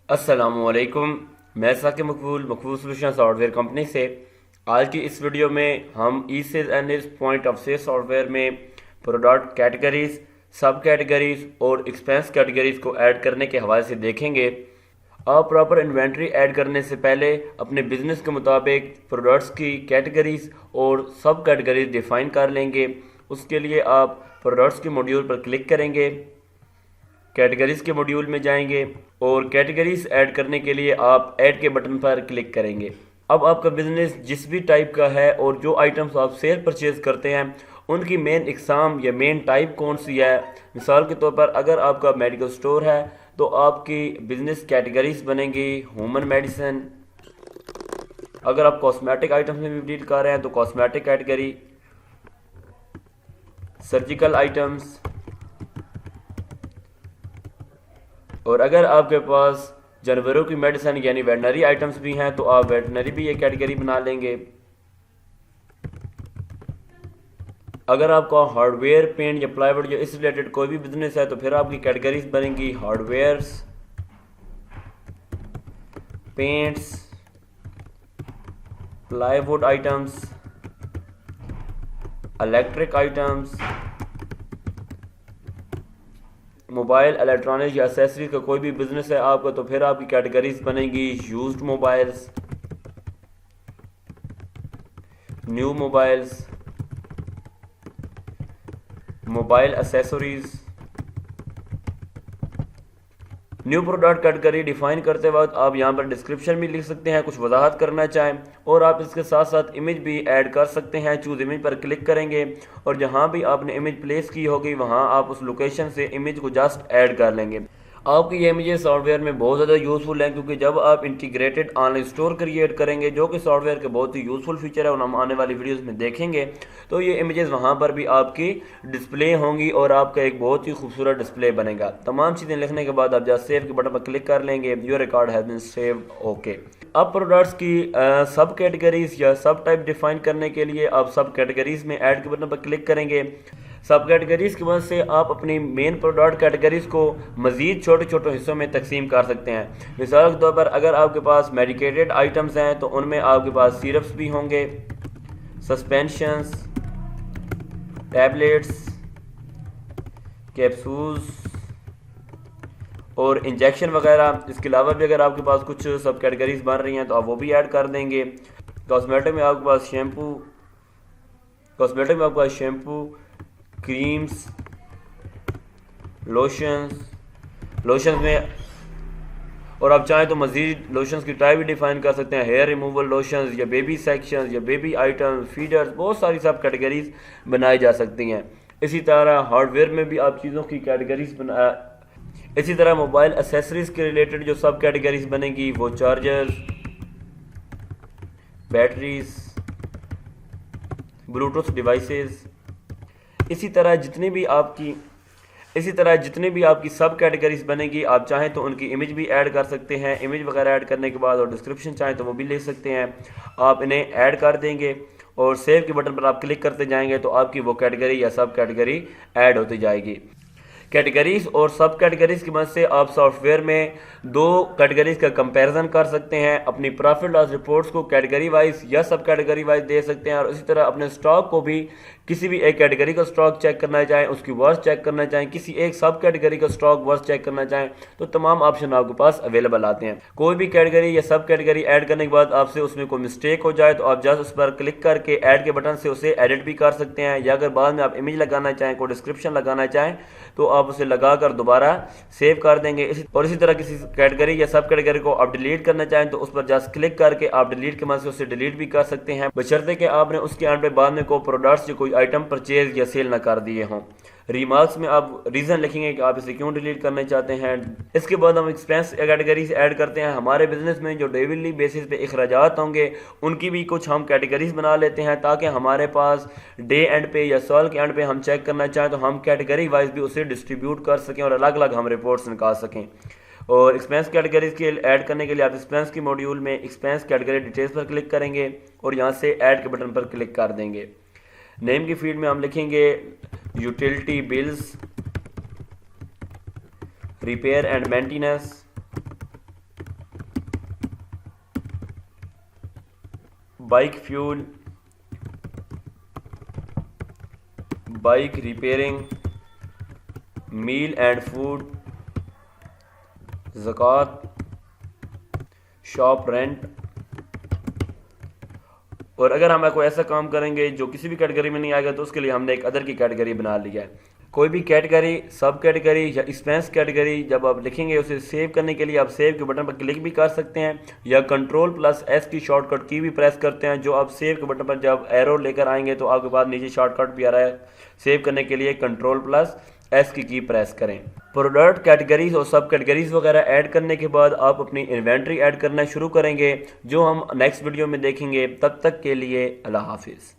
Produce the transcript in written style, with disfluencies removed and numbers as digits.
अस्सलामुअलैकुम। मैं साकिब मकबूल solution software company से आज की इस वीडियो में हम E sales analyst point of sale software में प्रोडक्ट कैटेगरीज, सब कैटेगरीज और एक्सपेंस कैटेगरीज को ऐड करने के हवाले से देखेंगे। आप प्रॉपर इन्वेंट्री ऐड करने से पहले अपने बिजनेस के मुताबिक प्रोडक्ट्स की कैटेगरीज और सब कैटेगरीज डिफाइन कर लेंगे। उसके लिए आप प्रोडक्ट्स के मॉड्यूल पर क्लिक करेंगे, कैटेगरीज के मॉड्यूल में जाएंगे और कैटेगरीज ऐड करने के लिए आप ऐड के बटन पर क्लिक करेंगे। अब आपका बिजनेस जिस भी टाइप का है और जो आइटम्स आप सेल परचेज करते हैं उनकी मेन इकसाम या मेन टाइप कौन सी है। मिसाल के तौर पर अगर आपका मेडिकल स्टोर है तो आपकी बिजनेस कैटेगरीज बनेंगी ह्यूमन मेडिसिन। अगर आप कॉस्मेटिक आइटम्स में भी डील कर रहे हैं तो कॉस्मेटिक कैटेगरी, सर्जिकल आइटम्स, और अगर आपके पास जानवरों की मेडिसिन यानी वेटनरी आइटम्स भी हैं तो आप वेटनरी भी एक कैटेगरी बना लेंगे। अगर आपका हार्डवेयर, पेंट या प्लाईवुड या इस रिलेटेड कोई भी बिजनेस है तो फिर आपकी कैटेगरीज बनेंगी hardwares, paints, plywood items, electric items, mobile electronics या एसेसरीज का कोई भी बिजनेस है आपका तो फिर आपकी कैटेगरीज बनेंगी used mobiles, new mobiles, mobile accessories. New product category define करते वक्त आप यहाँ पर डिस्क्रिप्शन भी लिख सकते हैं, कुछ वजाहत करना चाहें, और आप इसके साथ साथ इमेज भी ऐड कर सकते हैं। चूज इमेज पर क्लिक करेंगे और जहाँ भी आपने इमेज प्लेस की होगी वहाँ आप उस लोकेशन से इमेज को जस्ट ऐड कर लेंगे। आपकी ये इमेजेस सॉफ्टवेयर में बहुत ज़्यादा यूज़फुल हैं क्योंकि जब आप इंटीग्रेटेड ऑनलाइन स्टोर क्रिएट करेंगे जो कि सॉफ्टवेयर के बहुत ही यूज़फुल फीचर है और हम आने वाली वीडियोस में देखेंगे, तो ये इमेजेस वहाँ पर भी आपकी डिस्प्ले होंगी और आपका एक बहुत ही खूबसूरत डिस्प्ले बनेगा। तमाम चीज़ें लिखने के बाद आप जस्ट सेव के बटन पर क्लिक कर लेंगे। Your record has been saved. Okay. अब प्रोडक्ट्स की सब कैटेगरीज या सब टाइप डिफाइन करने के लिए आप सब कैटेगरीज में ऐड के बटन पर क्लिक करेंगे। सब कैटेगरीज की मदद से आप अपनी मेन प्रोडक्ट कैटेगरीज को मज़ीद छोटे छोटे हिस्सों में तकसीम कर सकते हैं। मिसाल के तौर पर अगर आपके पास मेडिकेटेड आइटम्स हैं तो उनमें आपके पास सिरप्स भी होंगे, सस्पेंशंस, टैबलेट्स, कैप्सूल्स और इंजेक्शन वगैरह। इसके अलावा भी अगर आपके पास कुछ सब कैटेगरीज बन रही हैं तो आप वो भी ऐड कर देंगे। कॉस्मेटिक में आपके पास शैम्पू, क्रीम्स, लोशंस में, और आप चाहें तो मज़ीद लोशंस की टाइप भी डिफाइन कर सकते हैं, हेयर रिमूवल लोशंस या बेबी सेक्शंस या बेबी आइटम्स, फीडर्स, बहुत सारी सब कैटेगरीज बनाई जा सकती हैं। इसी तरह हार्डवेयर में भी आप चीज़ों की कैटेगरीज बना। इसी तरह मोबाइल एसेसरीज के रिलेटेड जो सब कैटेगरीज बनेगी वो चार्जर, बैटरीज, ब्लूटूथ डिवाइसेस। इसी तरह जितनी भी आपकी सब कैटेगरीज बनेगी आप चाहें तो उनकी इमेज भी ऐड कर सकते हैं। इमेज वगैरह ऐड करने के बाद और डिस्क्रिप्शन चाहें तो वो भी ले सकते हैं। आप इन्हें ऐड कर देंगे और सेव के बटन पर आप क्लिक करते जाएंगे तो आपकी वो कैटेगरी या सब कैटेगरी ऐड होती जाएगी। कैटेगरीज और सब कैटेगरीज की मदद से आप सॉफ्टवेयर में दो कैटेगरीज का कंपैरिजन कर सकते हैं। अपनी प्रॉफिट लॉस रिपोर्ट्स को कैटेगरी वाइज या सब कैटेगरी वाइज दे सकते हैं और इसी तरह अपने स्टॉक को भी किसी भी एक कैटेगरी का स्टॉक चेक करना चाहें, उसकी वर्थ चेक करना चाहें, किसी एक सब कैटेगरी का स्टॉक वर्थ चेक करना चाहें तो तमाम ऑप्शन आपके पास अवेलेबल आते हैं। कोई भी कैटेगरी या सब कैटेगरी ऐड करने के बाद आपसे उसमें कोई मिस्टेक हो जाए तो आप जस्ट उस पर क्लिक करके ऐड के बटन से उसे एडिट भी कर सकते हैं, या अगर बाद में आप इमेज लगाना चाहें, कोई डिस्क्रिप्शन लगाना चाहें तो आप उसे लगाकर दोबारा सेव कर देंगे। और इसी तरह किसी कैटेगरी या सब कैटेगरी को आप डिलीट करना चाहें तो उस पर जस्ट क्लिक करके आप डिलीट के मदद से उसे डिलीट भी कर सकते हैं, बशर्ते कि आपने उसके एंड पे बाद में कोई प्रोडक्ट्स या कोई आइटम परचेज या सेल ना कर दिए हों। रिमार्क्स में आप रीज़न लिखेंगे कि आप इसे क्यों डिलीट करना चाहते हैं। इसके बाद हम एक्सपेंस कैटेगरी से ऐड करते हैं। हमारे बिजनेस में जो डेली बेसिस पे अखराजात होंगे उनकी भी कुछ हम कैटेगरीज बना लेते हैं ताकि हमारे पास डे एंड पे या साल के एंड पे हम चेक करना चाहें तो हम कैटेगरी वाइज भी उसे डिस्ट्रीब्यूट कर सकें और अलग अलग हम रिपोर्ट्स निकाल सकें। और एक्सपेंस कैटेगरीज के ऐड करने के लिए आप एक्सपेंस की मॉड्यूल में एक्सपेंस कैटेगरी डिटेल्स पर क्लिक करेंगे और यहाँ से ऐड के बटन पर क्लिक कर देंगे। नेम की फील्ड में हम लिखेंगे utility bills, repair and maintenance, bike fuel, bike repairing, meal and food, ज़कात, शॉप रेंट। और अगर हम कोई ऐसा काम करेंगे जो किसी भी कैटेगरी में नहीं आएगा तो उसके लिए हमने एक अदर की कैटेगरी बना लिया है। कोई भी कैटेगरी, सब कैटेगरी या एक्सपेंस कैटेगरी जब आप लिखेंगे उसे सेव करने के लिए आप सेव के बटन पर क्लिक भी कर सकते हैं या Ctrl+S की शॉर्टकट की भी प्रेस करते हैं। जो आप सेव के बटन पर जब एरो लेकर आएंगे तो आपके पास नीचे शॉर्टकट भी आ रहा है। सेव करने के लिए Ctrl+S की प्रेस करें। प्रोडक्ट कैटेगरीज और सब कैटेगरीज वगैरह ऐड करने के बाद आप अपनी इन्वेंट्री ऐड करना शुरू करेंगे, जो हम नेक्स्ट वीडियो में देखेंगे। तब तक के लिए अल्लाह हाफिज़।